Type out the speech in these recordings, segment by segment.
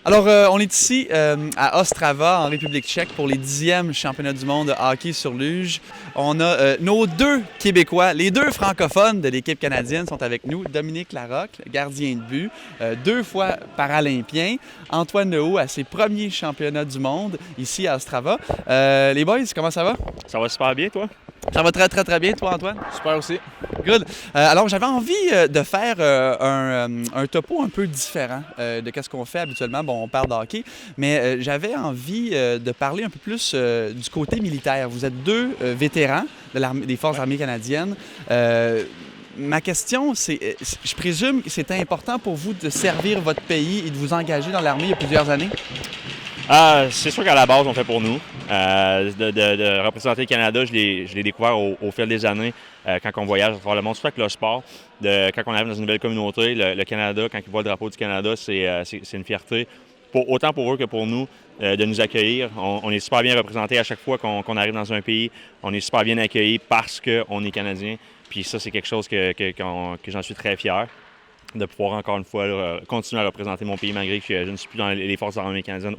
Alors, on est ici à Ostrava, en République tchèque, pour les 10e championnats du monde de hockey sur luge. On a nos deux Québécois, les deux francophones de l'équipe canadienne sont avec nous. Dominique Larocque, gardien de but, 2 fois paralympien. Antoine Lehoux à ses premiers championnats du monde ici à Ostrava. Les boys, comment ça va? Ça va super bien, toi? Ça va très bien, toi, Antoine? Super aussi. Good. Alors, j'avais envie de faire un topo un peu différent de ce qu'on fait habituellement. Bon, on parle de hockey, mais j'avais envie de parler un peu plus du côté militaire. Vous êtes deux vétérans des Forces armées canadiennes. Ma question, c'est, je présume que c'était important pour vous de servir votre pays et de vous engager dans l'armée il y a plusieurs années? C'est sûr qu'à la base, on fait pour nous. De représenter le Canada, je l'ai découvert au fil des années, quand on voyage à travers le monde, surtout avec le sport. Quand on arrive dans une nouvelle communauté, le Canada, quand ils voient le drapeau du Canada, c'est une fierté, autant pour eux que pour nous, de nous accueillir. On est super bien représentés à chaque fois qu'on arrive dans un pays. On est super bien accueillis parce qu'on est Canadien. Puis ça, c'est quelque chose que j'en suis très fier, de pouvoir encore une fois continuer à représenter mon pays malgré que je ne suis plus dans les Forces armées canadiennes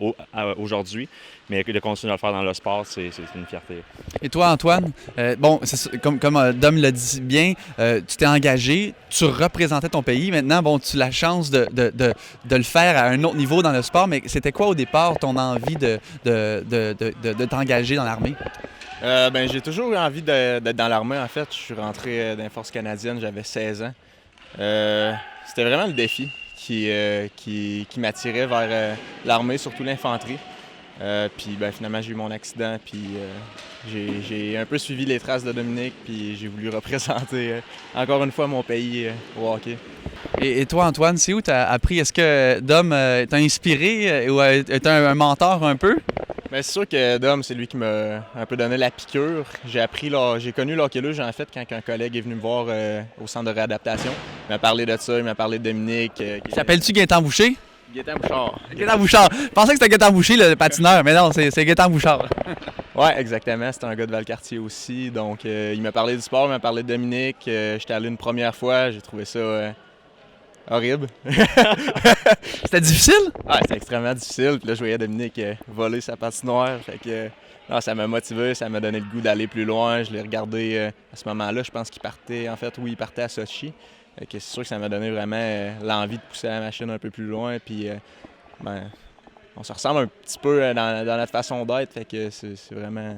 aujourd'hui, mais de continuer à le faire dans le sport, c'est une fierté. Et toi, Antoine, comme Dom l'a dit bien, tu t'es engagé, tu représentais ton pays. Maintenant, bon, tu as la chance de le faire à un autre niveau dans le sport, mais c'était quoi au départ ton envie de t'engager dans l'armée? J'ai toujours eu envie d'être dans l'armée, en fait. Je suis rentré dans les Forces canadiennes, j'avais 16 ans. C'était vraiment le défi qui m'attirait vers l'armée, surtout l'infanterie. Puis finalement, j'ai eu mon accident, puis j'ai un peu suivi les traces de Dominique, puis j'ai voulu représenter encore une fois mon pays au hockey. Et toi, Antoine, c'est où tu as appris? Est-ce que Dom t'a inspiré ou est un mentor un peu? Bien, c'est sûr que Dom, c'est lui qui m'a un peu donné la piqûre. J'ai connu le hockey luge, en fait, quand un collègue est venu me voir au centre de réadaptation. Il m'a parlé de ça, il m'a parlé de Dominique. S'appelles-tu Gaétan Boucher? Gaétan Bouchard. Gaétan Bouchard. Je pensais que c'était Gaétan Boucher, le patineur, mais non, c'est Gaétan Bouchard. Oui, exactement. C'était un gars de Valcartier aussi. Donc, il m'a parlé du sport, il m'a parlé de Dominique. J'étais allé une première fois, j'ai trouvé ça horrible. C'était difficile? Ah, c'était extrêmement difficile. Puis là, je voyais Dominique voler sa patinoire. Fait que ça m'a motivé, ça m'a donné le goût d'aller plus loin. Je l'ai regardé à ce moment-là. Je pense qu'il partait, il partait à Sochi. Fait que c'est sûr que ça m'a donné vraiment l'envie de pousser la machine un peu plus loin. Puis, on se ressemble un petit peu dans notre façon d'être. Fait que c'est vraiment...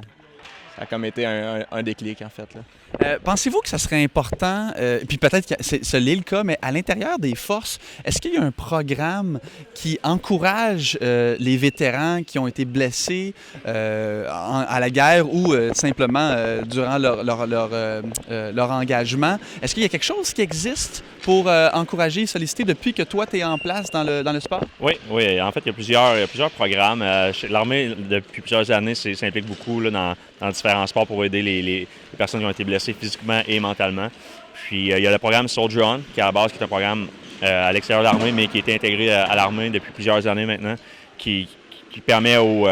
Ça a comme été un déclic, en fait, là. Pensez-vous que ça serait important, puis peut-être que ce l'est le cas, mais à l'intérieur des forces, est-ce qu'il y a un programme qui encourage les vétérans qui ont été blessés à la guerre ou simplement durant leur engagement? Est-ce qu'il y a quelque chose qui existe pour encourager et solliciter depuis que toi, tu es en place dans le sport? Oui. En fait, il y a plusieurs programmes. L'armée, depuis plusieurs années, s'implique beaucoup là, dans différents sports pour aider les personnes qui ont été blessées physiquement et mentalement. Puis, il y a le programme Soldier On, qui à la base qui est un programme à l'extérieur de l'armée, mais qui a été intégré à l'armée depuis plusieurs années maintenant, qui permet aux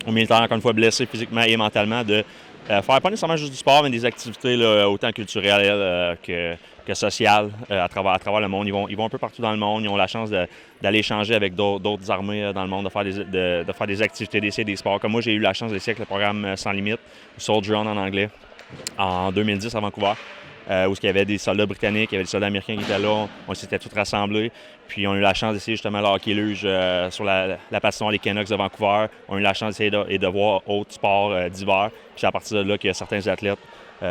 militaires, encore une fois, blessés physiquement et mentalement, de faire pas nécessairement juste du sport, mais des activités là, autant culturelles que sociales à travers le monde. Ils vont un peu partout dans le monde. Ils ont la chance d'aller échanger avec d'autres armées dans le monde, de faire des activités, d'essayer des sports. Comme moi, j'ai eu la chance d'essayer avec le programme Sans Limite, Soldier On en anglais, en 2010 à Vancouver, où il y avait des soldats britanniques, il y avait des soldats américains qui étaient là. On s'était tous rassemblés. Puis on a eu la chance d'essayer justement le hockey luge sur la patinoire des Canucks de Vancouver. On a eu la chance d'essayer de voir autres sports d'hiver. Puis c'est à partir de là que certains athlètes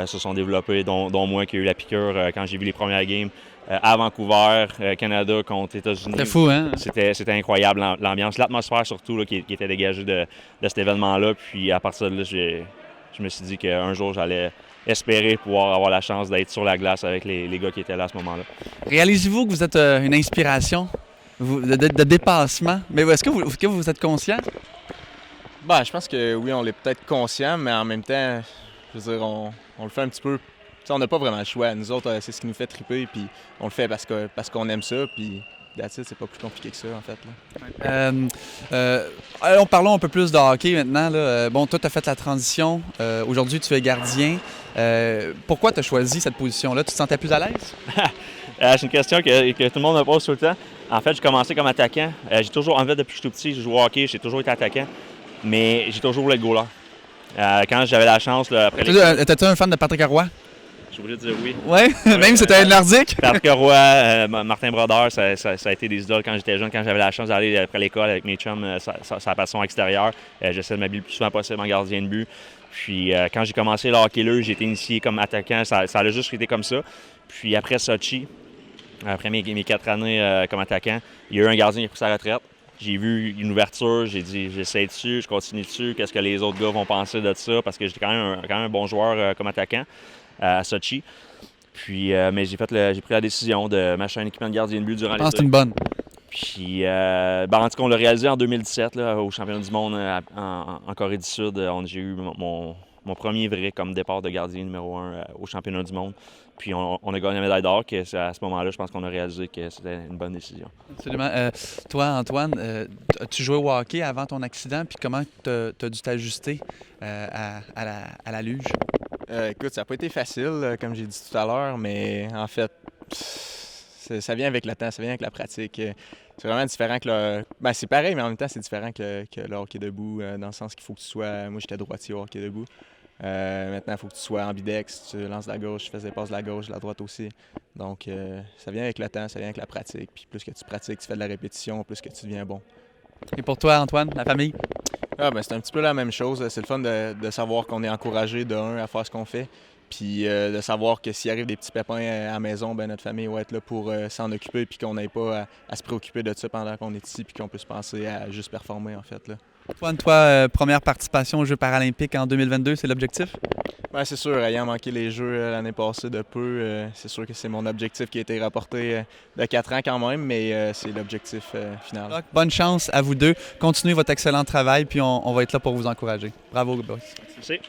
se sont développés, dont moi qui ai eu la piqûre quand j'ai vu les premières games à Vancouver, Canada contre États-Unis. C'était fou, hein? C'était incroyable, l'ambiance, l'atmosphère surtout là, qui était dégagée de cet événement-là. Puis à partir de là, je me suis dit qu'un jour, j'allais espérer pouvoir avoir la chance d'être sur la glace avec les gars qui étaient là à ce moment-là. Réalisez-vous que vous êtes une inspiration de dépassement? Mais est-ce que vous êtes conscient? Je pense que oui, on l'est peut-être conscient, mais en même temps, je veux dire, on le fait un petit peu. T'sais, on n'a pas vraiment le choix. Nous autres, c'est ce qui nous fait triper, puis on le fait parce qu'on aime ça, puis that's it, c'est pas plus compliqué que ça, en fait. Là. Alors, parlons un peu plus de hockey maintenant. Là. Bon, toi, tu as fait la transition. Aujourd'hui, tu es gardien. Pourquoi tu as choisi cette position-là? Tu te sentais plus à l'aise? C'est une question que tout le monde me pose tout le temps. En fait, j'ai commencé comme attaquant. J'ai toujours, en fait, depuis que je suis tout petit, j'ai joué au hockey, j'ai toujours été attaquant, mais j'ai toujours voulu être goaler. Quand j'avais la chance, là, après les... T'es-tu un fan de Patrick Roy? Je suis obligé de dire oui. Ouais, même si c'était un Nordique? Patrick Roy, Martin Brodeur, ça a été des idoles quand j'étais jeune, quand j'avais la chance d'aller après l'école avec mes chums, sa passion extérieure. J'essaie de m'habiller le plus souvent possible en gardien de but. Puis quand j'ai commencé le hockey-là, j'ai été initié comme attaquant, ça a juste été comme ça. Puis après Sochi, après mes 4 années comme attaquant, il y a eu un gardien qui a pris sa retraite. J'ai vu une ouverture, j'ai dit j'essaie dessus, je continue dessus, qu'est-ce que les autres gars vont penser de ça, parce que j'étais quand même un bon joueur comme attaquant à Sochi. Puis, mais j'ai pris la décision de m'acheter un équipement de gardien de but durant l'été. C'est une bonne. Puis, en tout cas, on l'a réalisé en 2017 là, au championnat du monde en Corée du Sud. J'ai eu mon premier vrai comme départ de gardien numéro 1 au championnat du monde. Puis on a gagné la médaille d'or, que à ce moment-là, je pense qu'on a réalisé que c'était une bonne décision. Absolument. Toi, Antoine, tu jouais au hockey avant ton accident, puis comment tu as dû t'ajuster à la luge? Écoute, ça n'a pas été facile, comme j'ai dit tout à l'heure, mais en fait, ça vient avec le temps, ça vient avec la pratique. C'est vraiment différent que le... Ben, c'est pareil, mais en même temps, c'est différent que le hockey debout, dans le sens qu'il faut que tu sois... Moi, j'étais droitier au hockey debout. Maintenant, il faut que tu sois ambidex, tu lances de la gauche, tu fais des passes de la gauche, de la droite aussi. Donc, ça vient avec le temps, ça vient avec la pratique. Puis plus que tu pratiques, tu fais de la répétition, plus que tu deviens bon. Et pour toi, Antoine, la famille? C'est un petit peu la même chose. C'est le fun de savoir qu'on est encouragé à faire ce qu'on fait. Puis de savoir que s'il arrive des petits pépins à la maison, notre famille va être là pour s'en occuper, puis qu'on n'ait pas à se préoccuper de ça pendant qu'on est ici, puis qu'on peut se penser à juste performer, en fait. Là. Antoine, toi, première participation aux Jeux paralympiques en 2022, c'est l'objectif? C'est sûr, ayant manqué les Jeux l'année passée de peu, c'est sûr que c'est mon objectif qui a été rapporté de 4 ans quand même, mais c'est l'objectif final. Donc, bonne chance à vous deux. Continuez votre excellent travail, puis on va être là pour vous encourager. Bravo, boys. Merci.